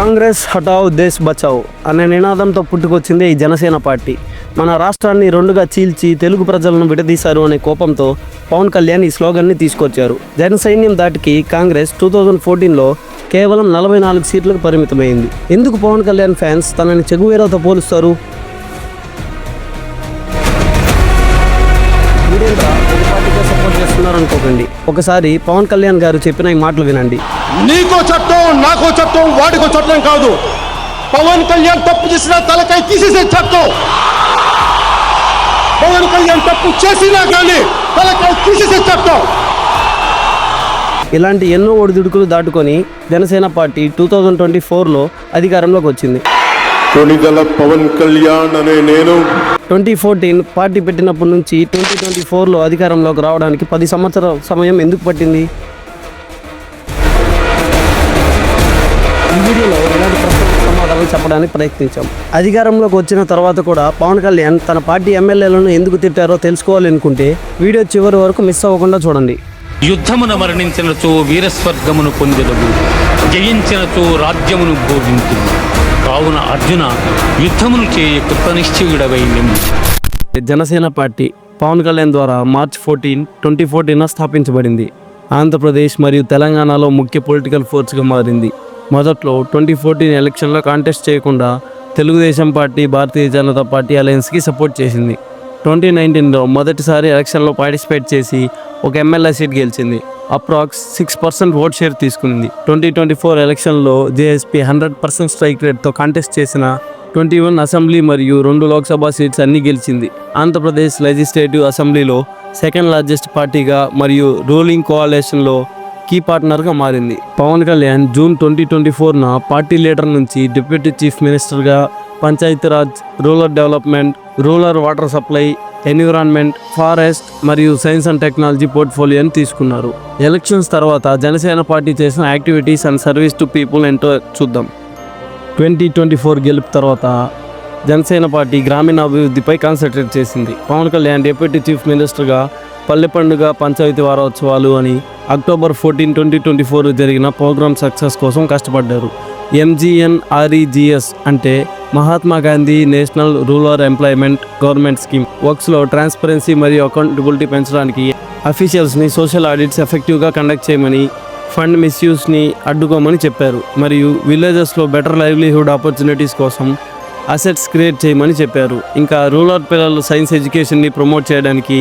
కాంగ్రెస్ హటావ్ దేశ్ బచావ్ అనే నినాదంతో పుట్టుకొచ్చింది ఈ జనసేన పార్టీ. మన రాష్ట్రాన్ని రెండుగా చీల్చి తెలుగు ప్రజలను విడదీశారు అనే కోపంతో పవన్ కళ్యాణ్ ఈ స్లోగన్ని తీసుకొచ్చారు. జన సైన్యం దాటికి కాంగ్రెస్ 2014లో కేవలం 44 సీట్లకు పరిమితమైంది. ఎందుకు పవన్ కళ్యాణ్ ఫ్యాన్స్ తనని చెగువేరాతో పోలుస్తారు? సపోర్ట్ చేస్తున్నారనుకోకండి. ఒకసారి పవన్ కళ్యాణ్ గారు చెప్పిన ఈ మాటలు వినండి. నీకో చట్టం, నాకో చట్టం, వాడికో చట్టం కాదు. పవన్ కళ్యాణ్ తప్పు చేసినా తలకాయ తీసేసే చట్టం. పవన్ కళ్యాణ్ తప్పు చేసినా కానీ తలకాయ తీసేసే చట్టం. ఇలాంటి ఎన్నో ఒడిదుడుకులు దాటుకొని జనసేన పార్టీ 2024లో అధికారంలోకి వచ్చింది. పవన్ కళ్యాణ్ అనే నేను 2014 పార్టీ పెట్టినప్పటి నుంచి 2024లో అధికారంలోకి రావడానికి 10 సంవత్సరాల సమయం ఎందుకు పట్టింది? ఈ వీడియోలో ఇలాంటి ప్రశ్నలకు సమాధానం చెప్పడానికి ప్రయత్నించాం. అధికారంలోకి వచ్చిన తర్వాత కూడా పవన్ కళ్యాణ్ తన పార్టీ ఎమ్మెల్యేలను ఎందుకు తిట్టారో తెలుసుకోవాలనుకుంటే వీడియో చివరి వరకు మిస్ అవ్వకుండా చూడండి. యుద్ధమున మరణించినచో వీరస్వర్గమును పొందెదవు, జయించినచో రాజ్యమును భోగించు. కావున అర్జున యుద్ధమును చేయ కృతనిశ్చయుడవై నిమ్ము. జనసేన పార్టీ పవన్ కళ్యాణ్ ద్వారా మార్చ్ 14, 2014 స్థాపించబడింది. ఆంధ్రప్రదేశ్ మరియు తెలంగాణలో ముఖ్య పొలిటికల్ ఫోర్స్గా మారింది. మొదట్లో 2014 ఎలక్షన్లో కాంటెస్ట్ చేయకుండా Telugu Desam party, Bharatiya Janata party అలయన్స్కి support చేసింది. 2019లో మొదటిసారి ఎలక్షన్లో పార్టిసిపేట్ చేసి ఒక ఎమ్మెల్యే సీట్ గెలిచింది. అప్రాక్స్ 6% ఓట్ షేర్ తీసుకుంది. 2024 ఎలక్షన్లో జేఎస్పీ 100% స్ట్రైక్ రేట్తో కాంటెస్ట్ చేసిన 21 అసెంబ్లీ మరియు 2 లోక్సభ సీట్స్ అన్నీ గెలిచింది. ఆంధ్రప్రదేశ్ లెజిస్లేటివ్ అసెంబ్లీలో సెకండ్ లార్జెస్ట్ పార్టీగా మరియు రూలింగ్ కోఆలిషన్లో కీ పార్ట్నర్గా మారింది. పవన్ కళ్యాణ్ జూన్ 2024న పార్టీ లీడర్ నుంచి డిప్యూటీ చీఫ్ మినిస్టర్గా Panchayati Raj, rural development, rural water supply, environment, forest మరియు సైన్స్ అండ్ టెక్నాలజీ పోర్ట్ఫోలియోని తీసుకున్నారు. ఎలక్షన్స్ తర్వాత జనసేన పార్టీ చేసిన activities and service to people ఏంటో చూద్దాం. 2024 గెలుపు తర్వాత జనసేన పార్టీ గ్రామీణ అభివృద్ధిపై కాన్సన్ట్రేట్ చేసింది. పవన్ కళ్యాణ్ డిప్యూటీ చీఫ్ మినిస్టర్గా పల్లె పండుగ, పంచాయతీ వారోత్సవాలు అని అక్టోబర్ 14, 2024 జరిగిన ప్రోగ్రామ్ సక్సెస్ కోసం కష్టపడ్డారు. MGNREGS అంటే Mahatma Gandhi national rural employment government scheme వర్క్స్లో ట్రాన్స్పరెన్సీ మరియు అకౌంటబిలిటీ పెంచడానికి అఫీషియల్స్ని సోషల్ ఆడిట్స్ ఎఫెక్టివ్గా కండక్ట్ చేయమని, ఫండ్ మిస్యూస్ని అడ్డుకోమని చెప్పారు. మరియు విలేజెస్లో బెటర్ లైవ్లీహుడ్ ఆపర్చునిటీస్ కోసం అసెట్స్ క్రియేట్ చేయమని చెప్పారు. ఇంకా రూరల్ పిల్లల సైన్స్ ఎడ్యుకేషన్ని ప్రమోట్ చేయడానికి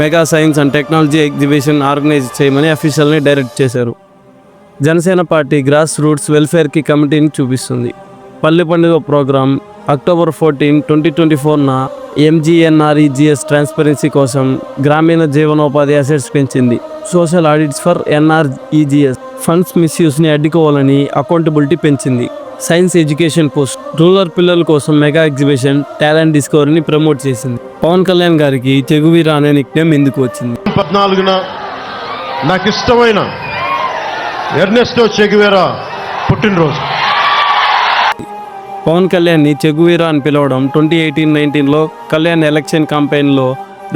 mega science and technology exhibition organise చేయమని అఫీషియల్ని డైరెక్ట్ చేశారు. జనసేన పార్టీ గ్రాస్ రూట్స్ వెల్ఫేర్కి కమిటీని చూపిస్తుంది. పల్లె పండుగ ప్రోగ్రాం అక్టోబర్ 14, 2024న MGNREGS ట్రాన్స్పరెన్సీ కోసం గ్రామీణ జీవనోపాధి అసెట్స్ పెంచింది. Social audits for NREGS funds మిస్యూస్ని అడ్డుకోవాలని అకౌంటబిలిటీ పెంచింది. సైన్స్ ఎడ్యుకేషన్ పోస్ట్ రూరల్ పిల్లల కోసం మెగా ఎగ్జిబిషన్ టాలెంట్ డిస్కవరీని ప్రమోట్ చేసింది. పవన్ కళ్యాణ్ గారికి చెగువీరా అనే నిక్నేమ్ ఎందుకు వచ్చింది? 14న నాకు ఇష్టమైన ఎర్నెస్టో చెగువేరా పుట్టినరోజు. పవన్ కళ్యాణ్ని చెగువీరా అని పిలవడం 2018-19లో కళ్యాణ్ ఎలక్షన్ క్యాంపెయిన్లో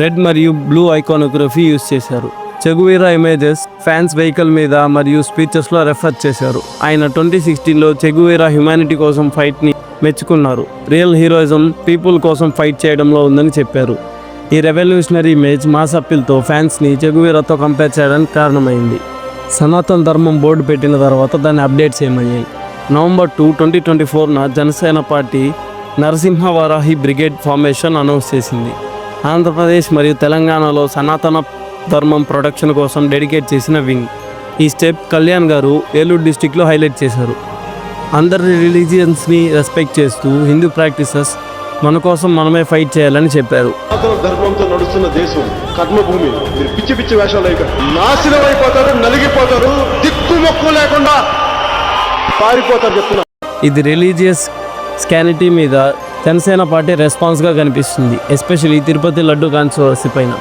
రెడ్ మరియు బ్లూ ఐకానోగ్రఫీ యూజ్ చేశారు. చెగువీరా ఇమేజెస్ ఫ్యాన్స్ వెహికల్ మీద మరియు స్పీచెస్లో రెఫర్ చేశారు. ఆయన 2016లో చెగువీరా హ్యుమానిటీ కోసం ఫైట్ని మెచ్చుకున్నారు. రియల్ హీరోయిజం పీపుల్ కోసం ఫైట్ చేయడంలో ఉందని చెప్పారు. ఈ రెవల్యూషనరీ ఇమేజ్ మాస్ అప్పీల్తో ఫ్యాన్స్ని చెగువీరాతో కంపేర్ చేయడానికి కారణమైంది. సనాతన ధర్మం బోర్డు పెట్టిన తర్వాత దాన్ని అప్డేట్ చేయమయ్యాయి. నవంబర్ 2, 2024న Janasena party Narasimhavarahi brigade formation announce చేసింది. ఆంధ్రప్రదేశ్ మరియు తెలంగాణలో సనాతన ధర్మం ప్రొటెక్షన్ కోసం డెడికేట్ చేసిన వింగ్. ఈ స్టెప్ కళ్యాణ్ గారు ఏలూరు డిస్టిక్లో హైలైట్ చేశారు. అందరి రిలీజియన్స్ని రెస్పెక్ట్ చేస్తూ హిందూ ప్రాక్టీసెస్ మన కోసం మనమే ఫైట్ చేయాలని చెప్పారు. ధర్మంతో నడుస్తున్న దేశం కర్మభూమి. మీరు పిచ్చి పిచ్చి వేషాలు నాశనం అయిపోతారు, నలిగిపోతారు, దిక్కుమొక్కు లేకుండా పారిపోతారు చెప్తున్నా. ఇది రిలీజియస్ స్కానిటీ మీద జనసేన పార్టీ రెస్పాన్స్గా కనిపిస్తుంది. ఎస్పెషల్లీ తిరుపతి లడ్డు కాన్స్టిట్యుయెన్సీ పైన.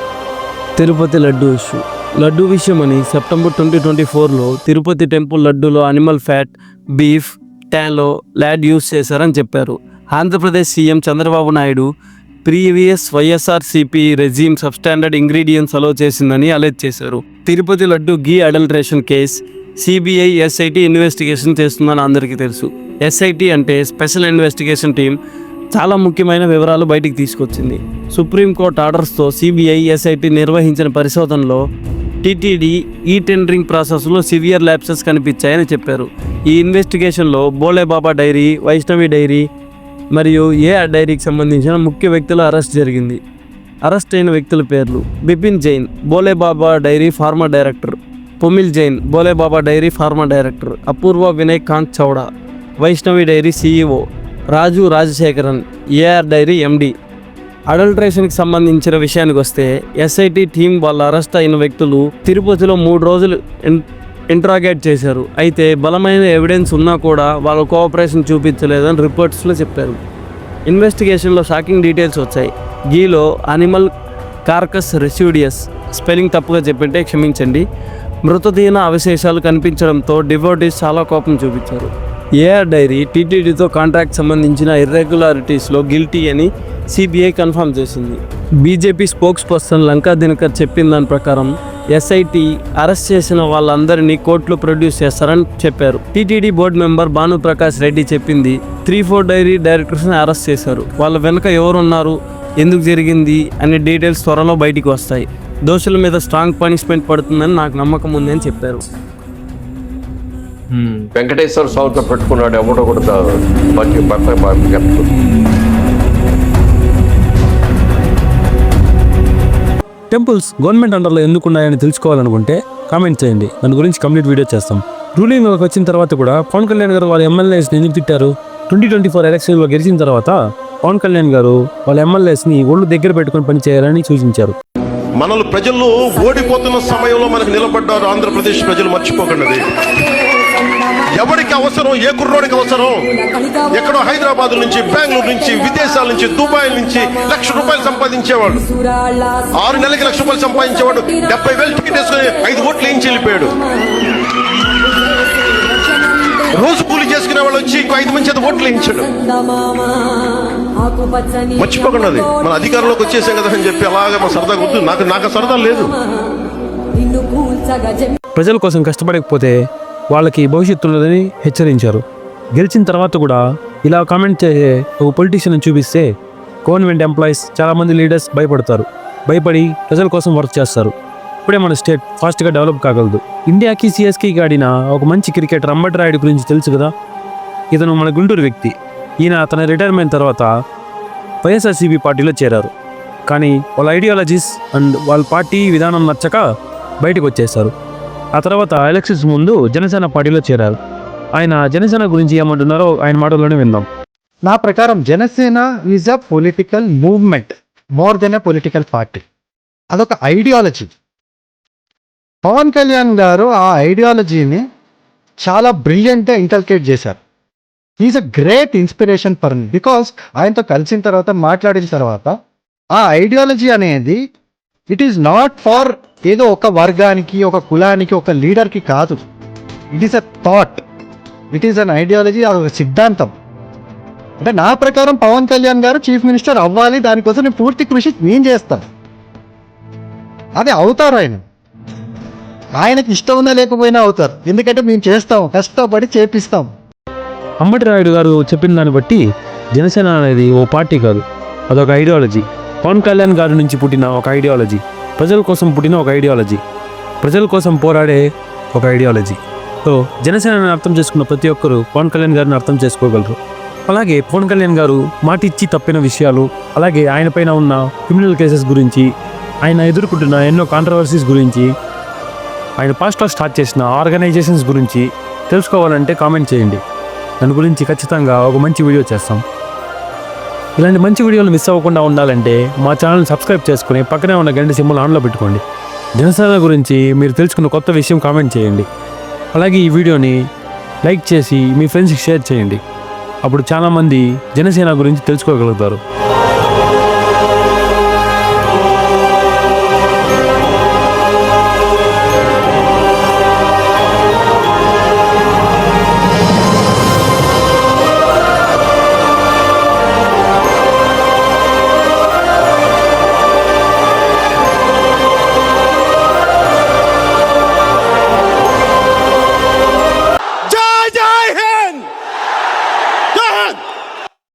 తిరుపతి లడ్డు ఇష్యూ లడ్డు విషయమని సెప్టెంబర్ 2024లో తిరుపతి టెంపుల్ లడ్డూలో animal fat, beef, tallow, lard use చేశారని చెప్పారు. Andhra Pradesh CM Chandrababu Naidu previous YSRCP regime substandard ingredients allow చేసిందని అలెజ్ చేశారు. Tirupati laddu ghee adulteration case CBI, SIT investigation చేస్తుందని అందరికీ తెలుసు. ఎస్ఐటి అంటే స్పెషల్ ఇన్వెస్టిగేషన్ టీం చాలా ముఖ్యమైన వివరాలు బయటికి తీసుకొచ్చింది. సుప్రీంకోర్టు ఆర్డర్స్తో సిబిఐ ఎస్ఐటి నిర్వహించిన పరిశోధనలో టీటీడీ ఈ టెండరింగ్ ప్రాసెస్లో సివియర్ ల్యాప్సెస్ కనిపించాయని చెప్పారు. ఈ ఇన్వెస్టిగేషన్లో బోలేబాబా డైరీ, వైష్ణవి డైరీ మరియు ఏఆర్ డైరీకి సంబంధించిన ముఖ్య వ్యక్తుల అరెస్ట్ జరిగింది. అరెస్ట్ అయిన వ్యక్తుల పేర్లు: Bipin Jain, Bhole Baba dairy farmer director; Pumil Jain, Bhole Baba dairy farmer director; Apoorva Vinay Kanth Chawda, Vaishnavi dairy CEO; Raju Rajasekharan, AR dairy MD. అడల్ట్రేషన్కి సంబంధించిన విషయానికి వస్తే ఎస్ఐటి టీం వాళ్ళ అరెస్ట్ అయిన వ్యక్తులు తిరుపతిలో 3 రోజులు ఇంట్రాగేట్ చేశారు. అయితే బలమైన ఎవిడెన్స్ ఉన్నా కూడా వాళ్ళు కోఆపరేషన్ చూపించలేదని రిపోర్ట్స్లో చెప్పారు. ఇన్వెస్టిగేషన్లో షాకింగ్ డీటెయిల్స్ వచ్చాయి. గీలో అనిమల్ కార్కస్ రెసిడ్యూస్ స్పెల్లింగ్ తప్పుగా చెప్పింటే క్షమించండి. మృతదేహ అవశేషాలు కనిపించడంతో డివోటీస్ చాలా కోపం చూపించారు. ఏఆర్ డైరీ టీటీడీతో కాంట్రాక్ట్ సంబంధించిన ఇర్రెగ్యులారిటీస్లో గిల్టీ అని సిబిఐ కన్ఫర్మ్ చేసింది. BJP spokes person Lanka Dinakar చెప్పిన దాని ప్రకారం ఎస్ఐటి అరెస్ట్ చేసిన వాళ్ళందరినీ కోర్టులో ప్రొడ్యూస్ చేస్తారని చెప్పారు. TTD board member Bhanuprakash Reddy చెప్పింది 3-4 డైరీ డైరెక్టర్స్ని అరెస్ట్ చేశారు. వాళ్ళ వెనుక ఎవరున్నారు, ఎందుకు జరిగింది అనే డీటెయిల్స్ త్వరలో బయటికి వస్తాయి. దోషుల మీద స్ట్రాంగ్ పనిష్మెంట్ పడుతుందని నాకు నమ్మకం ఉందని చెప్పారు. వెంకటేశ్వర స్వామితో పెట్టుకున్నాడు ఎవడో కూడా టెంపుల్స్ గవర్నమెంట్ అండర్లో ఎందుకు ఉన్నాయని తెలుసుకోవాలనుకుంటే కామెంట్ చేయండి, దాని గురించి కంప్లీట్ వీడియో చేస్తాం. రూలింగ్లోకి వచ్చిన తర్వాత కూడా పవన్ కళ్యాణ్ గారు వాళ్ళ ఎమ్మెల్యేస్ని ఎందుకు తిట్టారు? 2024 ఎలక్షన్లో గెలిచిన తర్వాత పవన్ కళ్యాణ్ గారు వాళ్ళ ఎమ్మెల్యేస్ని ఒళ్ళు దగ్గర పెట్టుకుని పనిచేయాలని సూచించారు. మనల్ని ప్రజల్లో ఓడిపోతున్న సమయంలో మనకు నిలబడ్డారు ఆంధ్రప్రదేశ్ ప్రజలు, మర్చిపోకండి. ఎవరికి అవసరం, ఏ కుర్రోడికి అవసరం? ఎక్కడో హైదరాబాద్ నుంచి, బెంగళూరు నుంచి, విదేశాల నుంచి, దుబాయ్ నుంచి ₹1,00,000 సంపాదించేవాడు, 6 నెలలకి ₹1,00,000 సంపాదించేవాడు 70,000 టికెట్ వేసుకుని 5 ఓట్లు వేయించి వెళ్ళిపోయాడు. రోజు కూలి చేసుకునే వాళ్ళు వచ్చి 5 మంది చేత ఓట్లు వేయించాడు. మర్చిపోకండి, అది మన అధికారంలోకి వచ్చేసాం కదా అని చెప్పి అలాగే మా సరదా వద్దు. నాకు సరదా లేదు. ప్రజల కోసం కష్టపడకపోతే వాళ్ళకి భవిష్యత్తు ఉన్నదని హెచ్చరించారు. గెలిచిన తర్వాత కూడా ఇలా కామెంట్ చేసే ఒక పొలిటీషియన్ చూపిస్తే గవర్నమెంట్ ఎంప్లాయీస్, చాలామంది లీడర్స్ భయపడి ప్రజల కోసం వర్క్ చేస్తారు. ఇప్పుడే మన స్టేట్ ఫాస్ట్గా డెవలప్ కాగలదు. ఇండియాకి సిఎస్కేకి ఆడిన ఒక మంచి క్రికెటర్ అంబటి రాయుడు గురించి తెలుసు కదా. ఇతను మన గుంటూరు వ్యక్తి. ఈయన తన రిటైర్మెంట్ తర్వాత వైఎస్ఆర్సీపీ పార్టీలో చేరారు. కానీ వాళ్ళ ఐడియాలజీస్ అండ్ వాళ్ళ పార్టీ విధానం నచ్చక బయటకు వచ్చేసారు. ఆ తర్వాత ఎలక్షన్స్ ముందు జనసేన పార్టీలో చేరారు. ఆయన జనసేన గురించి ఏమంటున్నారో ఆయన మాటల్లోనే విందాం. నా ప్రకారం Janasena is a political movement more than a political party. అదొక ఐడియాలజీ. పవన్ కళ్యాణ్ గారు ఆ ఐడియాలజీని చాలా బ్రిలియంట్గా ఇంటల్కేట్ చేశారు. Is a great inspiration for me. Because ఆయనతో కలిసిన తర్వాత, మాట్లాడిన తర్వాత ఆ ఐడియాలజీ అనేది ఇట్ ఈస్ నాట్ ఫార్ ఏదో ఒక వర్గానికి, ఒక కులానికి, ఒక లీడర్కి కాదు. It is a thought, it is an ideology, ఒక సిద్ధాంతం. అంటే నా ప్రకారం పవన్ కళ్యాణ్ గారు చీఫ్ మినిస్టర్ అవ్వాలి, దానికోసం నేను పూర్తి కృషి నేను చేస్తాను. అది అవుతారు. ఆయనకి ఇష్టం ఉన్నా లేకపోయినా అవుతారు. ఎందుకంటే మేము చేస్తాం, కష్టపడి చేపిస్తాం. అంబటి రాయుడు గారు చెప్పిన దాన్ని బట్టి జనసేన అనేది ఓ పార్టీ కాదు, అదొక ఐడియాలజీ. పవన్ కళ్యాణ్ గారి నుంచి పుట్టిన ఒక ఐడియాలజీ, ప్రజల కోసం పుట్టిన ఒక ఐడియాలజీ, ప్రజల కోసం పోరాడే ఒక ఐడియాలజీ. సో జనసేనని అర్థం చేసుకున్న ప్రతి ఒక్కరూ పవన్ కళ్యాణ్ గారిని అర్థం చేసుకోగలరు. అలాగే పవన్ కళ్యాణ్ గారు మాట ఇచ్చి తప్పిన విషయాలు, అలాగే ఆయన పైన ఉన్న క్రిమినల్ కేసెస్ గురించి, ఆయన ఎదుర్కొంటున్న ఎన్నో కాంట్రవర్సీస్ గురించి, ఆయన పాస్ట్లో స్టార్ట్ చేసిన ఆర్గనైజేషన్స్ గురించి తెలుసుకోవాలంటే కామెంట్ చేయండి. దాని గురించి ఖచ్చితంగా ఒక మంచి వీడియో చేస్తాం. ఇలాంటి మంచి వీడియోలు మిస్ అవ్వకుండా ఉండాలంటే మా ఛానల్ సబ్స్క్రైబ్ చేసుకుని పక్కనే ఉన్న గంట సింబల్ ఆన్లో పెట్టుకోండి. జనసేన గురించి మీరు తెలుసుకున్న కొత్త విషయం కామెంట్ చేయండి. అలాగే ఈ వీడియోని లైక్ చేసి మీ ఫ్రెండ్స్కి షేర్ చేయండి. అప్పుడు చాలామంది జనసేన గురించి తెలుసుకోగలుగుతారు.